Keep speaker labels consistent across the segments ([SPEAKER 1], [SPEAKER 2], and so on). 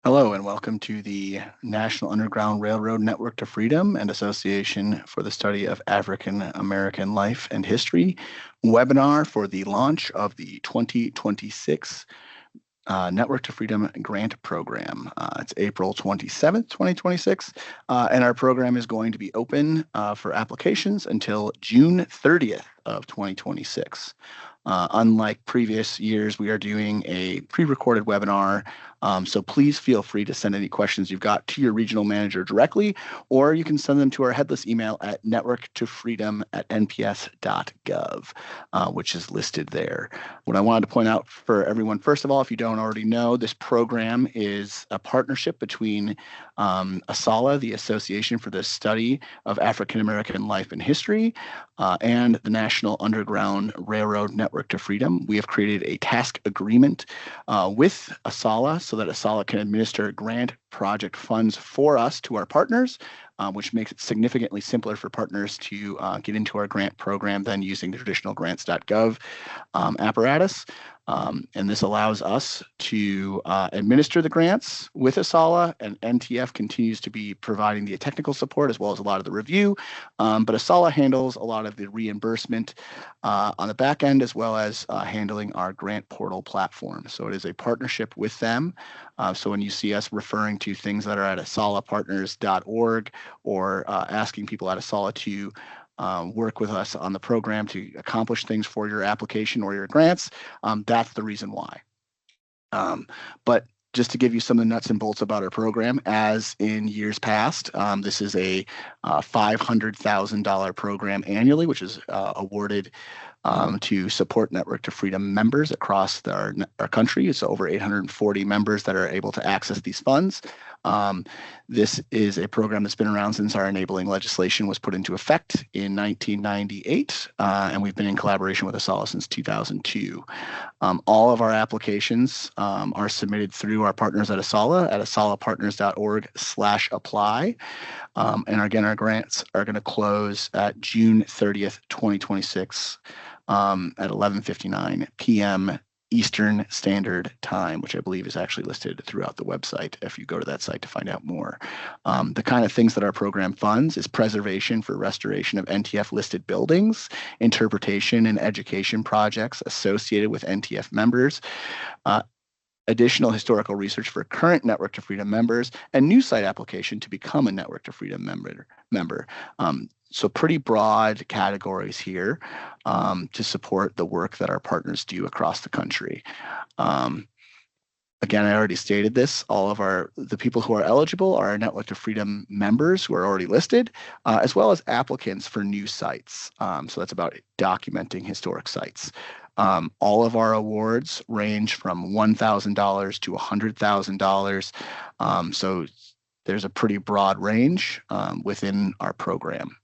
[SPEAKER 1] Hello and welcome to the National Underground Railroad Network to Freedom and Association for the Study of African American Life and History webinar for the launch of the 2026 Network to Freedom Grant Program. It's April 27th, 2026, and our program is going to be open for applications until June 30th of 2026. Unlike previous years, we are doing a pre-recorded webinar, so please feel free to send any questions you've got to your regional manager directly, or you can send them to our headless email at networktofreedom@nps.gov, which is listed there. What I wanted to point out for everyone, first of all, if you don't already know, this program is a partnership between ASALH, the Association for the Study of African American Life and History, and the National Underground Railroad Network to Freedom. We have created a task agreement with ASALH so that ASALH can administer grant project funds for us to our partners, which makes it significantly simpler for partners to get into our grant program than using the traditional grants.gov apparatus. And this allows us to administer the grants with ASALH, and NTF continues to be providing the technical support as well as a lot of the review. But ASALH handles a lot of the reimbursement on the back end, as well as handling our grant portal platform. So it is a partnership with them. So when you see us referring to things that are at asalhpartners.org or asking people at ASALH to work with us on the program to accomplish things for your application or your grants, that's the reason why. But just to give you some of the nuts and bolts about our program, as in years past, this is a $500,000 program annually, which is awarded to support Network to Freedom members across our country. It's over 840 members that are able to access these funds. This is a program that's been around since our enabling legislation was put into effect in 1998, and we've been in collaboration with ASALH since 2002. All of our applications are submitted through our partners at ASALH at asalhpartners.org/apply. And again, our grants are going to close at June 30th, 2026 at 11:59 p.m. Eastern Standard Time, which I believe is actually listed throughout the website if you go to that site to find out more. The kind of things that our program funds is preservation for restoration of NTF listed buildings, interpretation and education projects associated with NTF members, additional historical research for current Network to Freedom members, and new site application to become a Network to Freedom member. So pretty broad categories here to support the work that our partners do across the country. Again, I already stated this. All of the people who are eligible are our Network to Freedom members who are already listed, as well as applicants for new sites. So that's about documenting historic sites. All of our awards range from $1,000 to $100,000. So there's a pretty broad range within our program.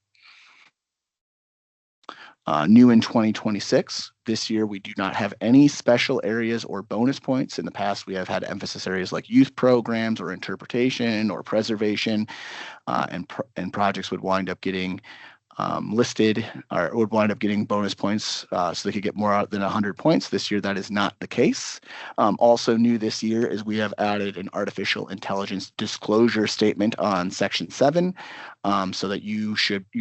[SPEAKER 1] New in 2026, this year we do not have any special areas or bonus points. In the past, we have had emphasis areas like youth programs or interpretation or preservation, and projects would wind up getting listed or would wind up getting bonus points so they could get more than 100 points. This year, that is not the case. Also new this year is we have added an artificial intelligence disclosure statement on Section 7, so that you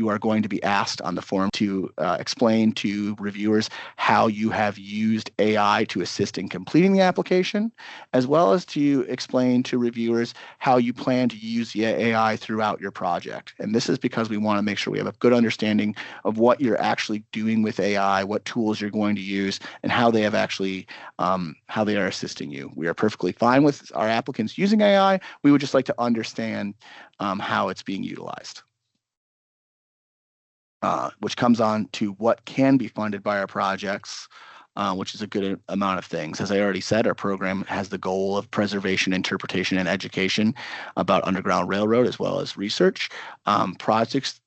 [SPEAKER 1] are going to be asked on the form to explain to reviewers how you have used AI to assist in completing the application, as well as to explain to reviewers how you plan to use the AI throughout your project. And this is because we want to make sure we have a good understanding of what you're actually doing with AI, what tools you're going to use, and how they have actually how they are assisting you. We are perfectly fine with our applicants using AI. We would just like to understand how it's being utilized. Which comes on to what can be funded by our projects, which is a good amount of things. As I already said, our program has the goal of preservation, interpretation, and education about Underground Railroad, as well as research. Projects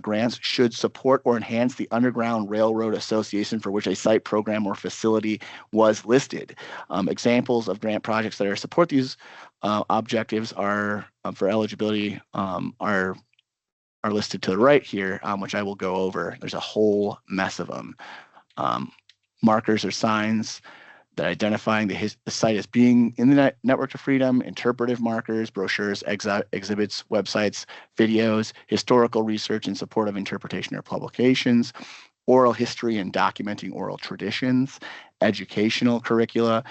[SPEAKER 1] grants should support or enhance the Underground Railroad Association for which a site, program, or facility was listed. Examples of grant projects that are support these objectives are for eligibility are listed to the right here, which I will go over. There's a whole mess of them. Markers or signs that identifying the site as being in the network to freedom, interpretive markers, brochures, exhibits, websites, videos, historical research in support of interpretation or publications, oral history and documenting oral traditions, educational curricula,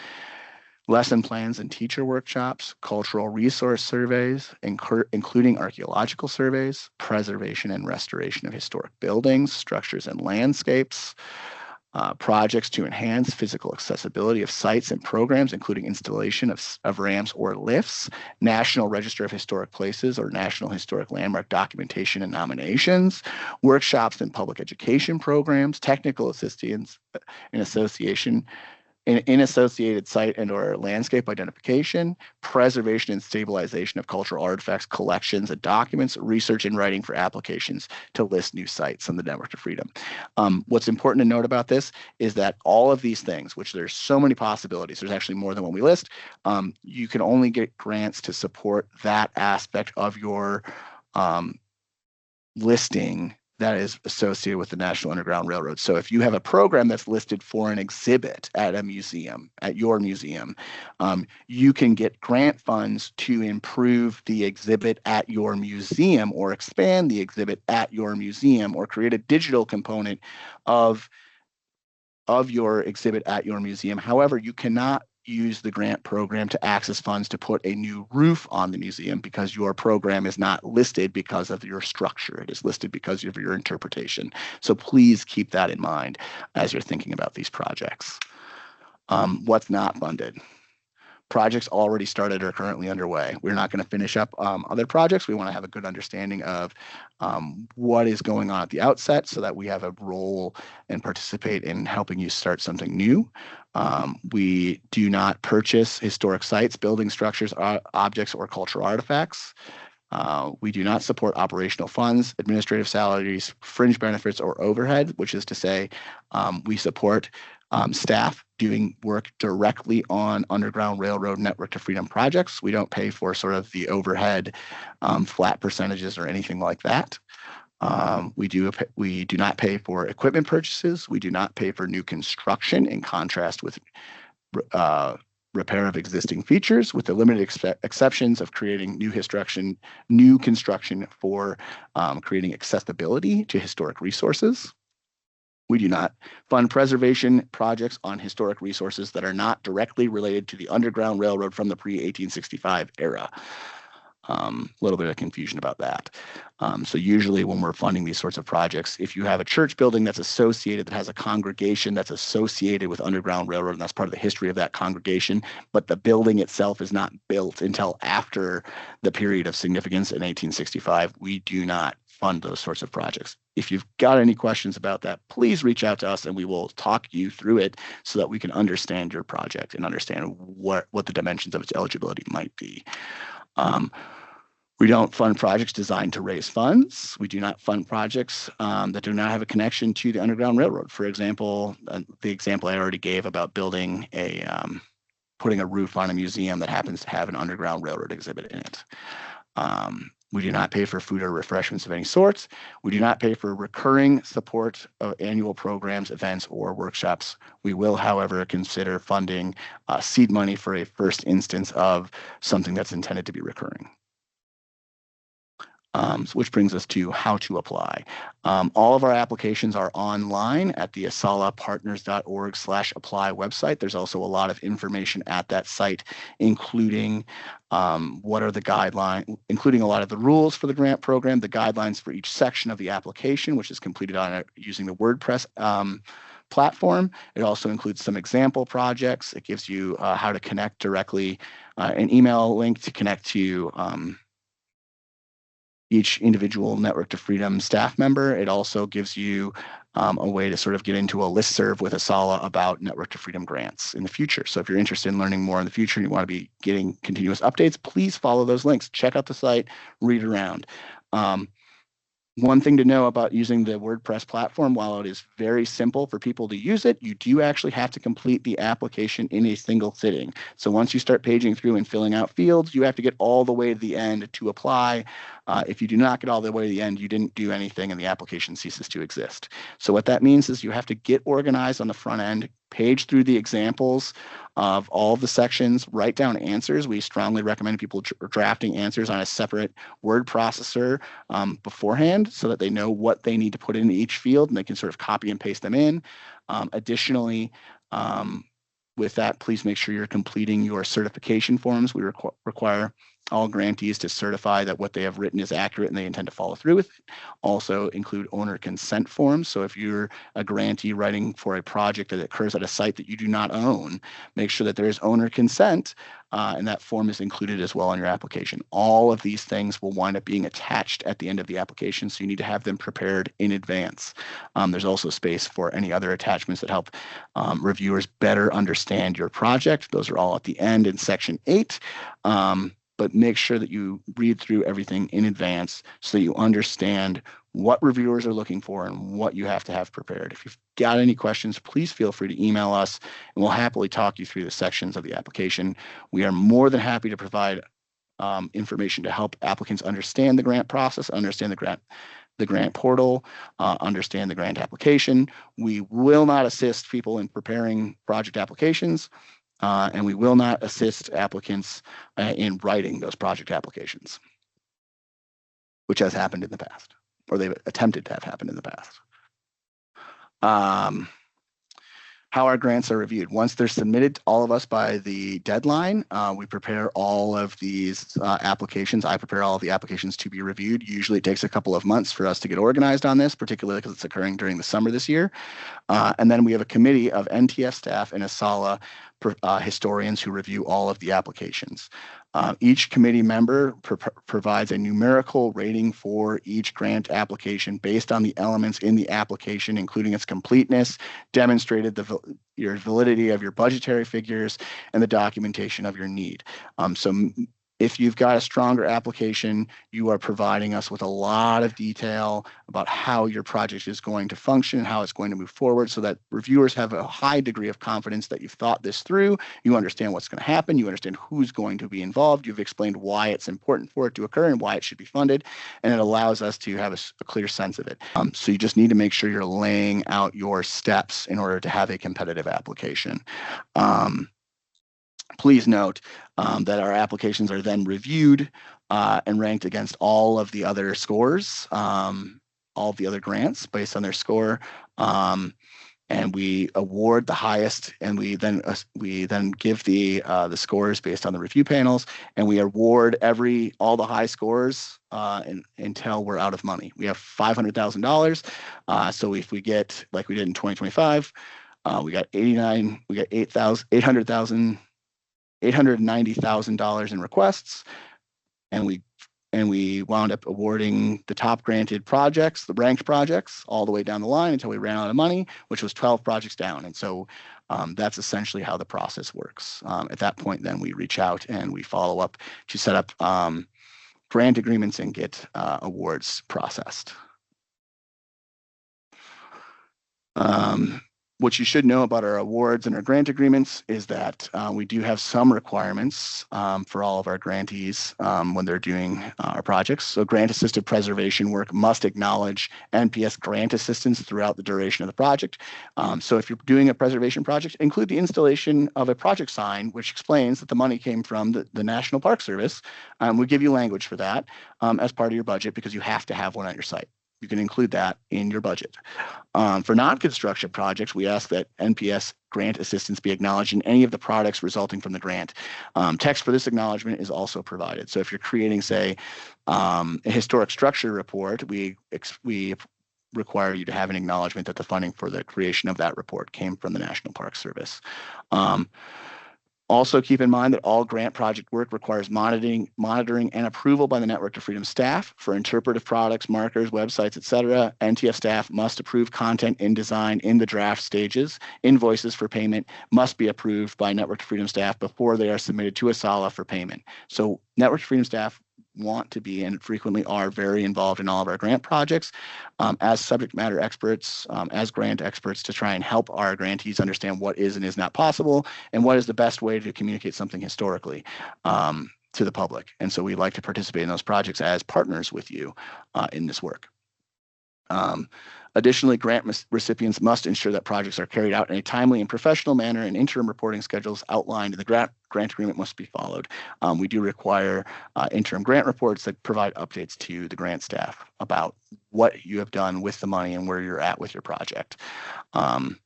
[SPEAKER 1] lesson plans and teacher workshops, cultural resource surveys, including archaeological surveys, preservation and restoration of historic buildings, structures, and landscapes, projects to enhance physical accessibility of sites and programs, including installation of ramps or lifts, National Register of Historic Places or National Historic Landmark documentation and nominations, workshops and public education programs, technical assistance in association in associated site and or landscape identification, preservation and stabilization of cultural artifacts, collections, and documents, research and writing for applications to list new sites on the Network to Freedom. What's important to note about this is that all of these things, which there's so many possibilities, there's actually more than what we list, you can only get grants to support that aspect of your listing that is associated with the National Underground Railroad. So if you have a program that's listed for an exhibit at a museum, at your museum, you can get grant funds to improve the exhibit at your museum or expand the exhibit at your museum or create a digital component of your exhibit at your museum. However, you cannot use the grant program to access funds to put a new roof on the museum because your program is not listed because of your structure. It is listed because of your interpretation. So please keep that in mind as you're thinking about these projects. What's not funded? Projects already started or currently underway. We're not going to finish up other projects. We want to have a good understanding of what is going on at the outset so that we have a role and participate in helping you start something new. We do not purchase historic sites, building structures, objects, or cultural artifacts. We do not support operational funds, administrative salaries, fringe benefits, or overhead, which is to say we support staff doing work directly on Underground Railroad Network to Freedom projects. We don't pay for sort of the overhead flat percentages or anything like that. We do not pay for equipment purchases. We do not pay for new construction in contrast with repair of existing features, with the limited exceptions of creating new construction for creating accessibility to historic resources. We do not fund preservation projects on historic resources that are not directly related to the Underground Railroad from the pre-1865 era. A little bit of confusion about that. So usually when we're funding these sorts of projects, if you have a church building that's associated, that has a congregation that's associated with Underground Railroad, and that's part of the history of that congregation, but the building itself is not built until after the period of significance in 1865, we do not fund those sorts of projects. If you've got any questions about that, please reach out to us and we will talk you through it so that we can understand your project and understand what the dimensions of its eligibility might be. We don't fund projects designed to raise funds. We do not fund projects that do not have a connection to the Underground Railroad. For example, the example I already gave about building putting a roof on a museum that happens to have an Underground Railroad exhibit in it. We do not pay for food or refreshments of any sort. We do not pay for recurring support of annual programs, events, or workshops. We will, however, consider funding seed money for a first instance of something that's intended to be recurring. Which brings us to how to apply. All of our applications are online at the asalapartners.org/apply website. There's also a lot of information at that site, including what are the guidelines, including a lot of the rules for the grant program, the guidelines for each section of the application, which is completed on using the WordPress platform. It also includes some example projects. It gives you how to connect directly, an email link to connect to each individual Network to Freedom staff member. It also gives you a way to sort of get into a listserv with ASALH about Network to Freedom grants in the future. So if you're interested in learning more in the future and you want to be getting continuous updates, please follow those links. Check out the site, read around. One thing to know about using the WordPress platform, while it is very simple for people to use it, you do actually have to complete the application in a single sitting. So once you start paging through and filling out fields, you have to get all the way to the end to apply. If you do not get all the way to the end, you didn't do anything and the application ceases to exist. So what that means is you have to get organized on the front end, page through the examples of all of the sections, write down answers. We strongly recommend people drafting answers on a separate word processor beforehand so that they know what they need to put in each field and they can sort of copy and paste them in. Additionally, with that, please make sure you're completing your certification forms. We require all grantees to certify that what they have written is accurate and they intend to follow through with it. Also include owner consent forms. So if you're a grantee writing for a project that occurs at a site that you do not own, make sure that there is owner consent and that form is included as well in your application. All of these things will wind up being attached at the end of the application, so you need to have them prepared in advance. There's also space for any other attachments that help reviewers better understand your project. Those are all at the end in section 8. But make sure that you read through everything in advance so that you understand what reviewers are looking for and what you have to have prepared. If you've got any questions, please feel free to email us and we'll happily talk you through the sections of the application. We are more than happy to provide information to help applicants understand the grant process, understand the grant portal, understand the grant application. We will not assist people in preparing project applications. And we will not assist applicants in writing those project applications, which has happened in the past, or they've attempted to have happened in the past. How our grants are reviewed. Once they're submitted to all of us by the deadline, we prepare all of these applications. I prepare all of the applications to be reviewed. Usually it takes a couple of months for us to get organized on this, particularly because it's occurring during the summer this year. And then we have a committee of NTF staff and ASALH historians who review all of the applications. Each committee member provides a numerical rating for each grant application based on the elements in the application, including its completeness, demonstrated your validity of your budgetary figures, and the documentation of your need. So if you've got a stronger application, you are providing us with a lot of detail about how your project is going to function and how it's going to move forward so that reviewers have a high degree of confidence that you've thought this through, you understand what's going to happen, you understand who's going to be involved, you've explained why it's important for it to occur and why it should be funded, and it allows us to have a clear sense of it. So you just need to make sure you're laying out your steps in order to have a competitive application. Please note that our applications are then reviewed and ranked against all of the other scores, all of the other grants based on their score. And we award the highest, and we then give the scores based on the review panels, and we award all the high scores until we're out of money. We have $500,000. So if we get, like we did in 2025, we got $890,000 in requests, and we wound up awarding the top granted projects, the ranked projects, all the way down the line until we ran out of money, which was 12 projects down. And so that's essentially how the process works. At that point, then we reach out and we follow up to set up grant agreements and get awards processed. What you should know about our awards and our grant agreements is that we do have some requirements for all of our grantees when they're doing our projects. So grant-assisted preservation work must acknowledge NPS grant assistance throughout the duration of the project. So if you're doing a preservation project, include the installation of a project sign, which explains that the money came from the National Park Service. We give you language for that as part of your budget because you have to have one at your site. You can include that in your budget. For non-construction projects, we ask that NPS grant assistance be acknowledged in any of the products resulting from the grant. Text for this acknowledgement is also provided. So if you're creating, say, a historic structure report, we require you to have an acknowledgement that the funding for the creation of that report came from the National Park Service. Also keep in mind that all grant project work requires monitoring and approval by the Network to Freedom staff. For interpretive products, markers, websites, etc., NTF staff must approve content in design in the draft stages. Invoices for payment must be approved by Network to Freedom staff before they are submitted to ASALH for payment. So Network to Freedom staff want to be and frequently are very involved in all of our grant projects as subject matter experts, as grant experts, to try and help our grantees understand what is and is not possible and what is the best way to communicate something historically. to the public. And so we like to participate in those projects as partners with you in this work. Additionally, grant recipients must ensure that projects are carried out in a timely and professional manner, and interim reporting schedules outlined in the grant agreement must be followed. We do require interim grant reports that provide updates to the grant staff about what you have done with the money and where you're at with your project. And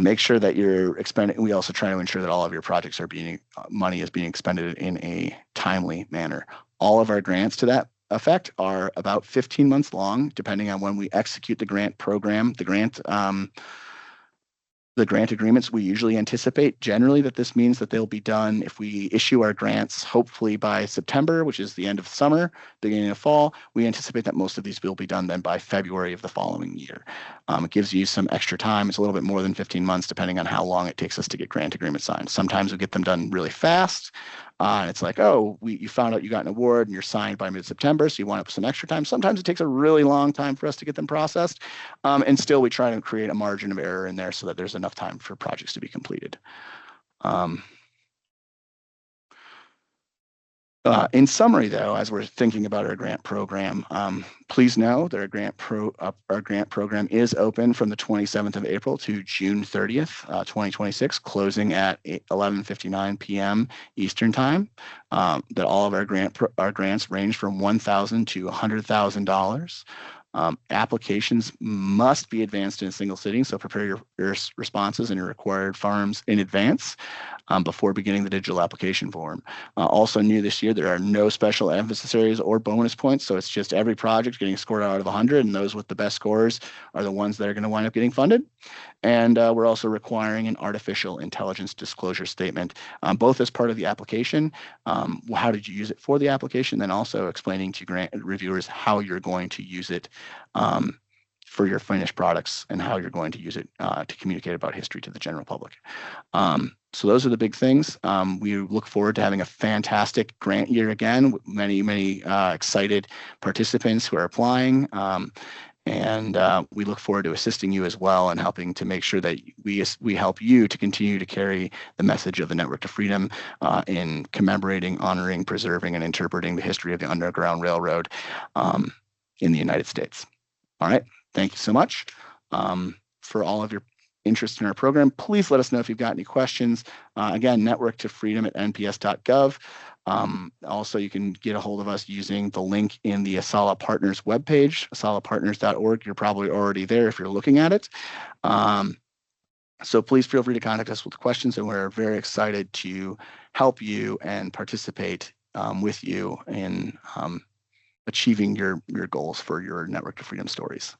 [SPEAKER 1] make sure that you're expending. We also try to ensure that all of your projects are money is being expended in a timely manner. All of our grants to that effect are about 15 months long, depending on when we execute the grant program. The grant agreements, we usually anticipate generally that this means that they'll be done if we issue our grants, hopefully by September, which is the end of summer, beginning of fall. We anticipate that most of these will be done then by February of the following year. It gives you some extra time. It's a little bit more than 15 months, depending on how long it takes us to get grant agreements signed. Sometimes we get them done really fast. And it's like, oh, you found out you got an award and you're signed by mid-September, so you want some extra time. Sometimes it takes a really long time for us to get them processed. And still, we try to create a margin of error in there so that there's enough time for projects to be completed. In summary, though, as we're thinking about our grant program, please know that our grant program is open from the 27th of April to June 30th, 2026, closing at 11:59 p.m. Eastern Time. That all of our grants range from $1,000 to $100,000. Applications must be advanced in a single sitting, so prepare your responses and your required forms in advance before beginning the digital application form. Also new this year, there are no special emphasis areas or bonus points, so it's just every project getting scored out of 100, and those with the best scores are the ones that are going to wind up getting funded. And we're also requiring an artificial intelligence disclosure statement, both as part of the application, how did you use it for the application, then also explaining to grant reviewers how you're going to use it for your finished products and how you're going to use it to communicate about history to the general public. So those are the big things. We look forward to having a fantastic grant year again with many excited participants who are applying. And we look forward to assisting you as well and helping to make sure that we help you to continue to carry the message of the Network to Freedom in commemorating, honoring, preserving, and interpreting the history of the Underground Railroad in the United States. All right, thank you so much for all of your interest in our program. Please let us know if you've got any questions. Again, networktofreedom@nps.gov. Also, you can get a hold of us using the link in the ASALH Partners webpage, asalapartners.org. You're probably already there if you're looking at it. So please feel free to contact us with questions, and we're very excited to help you and participate with you in achieving your goals for your Network to Freedom stories.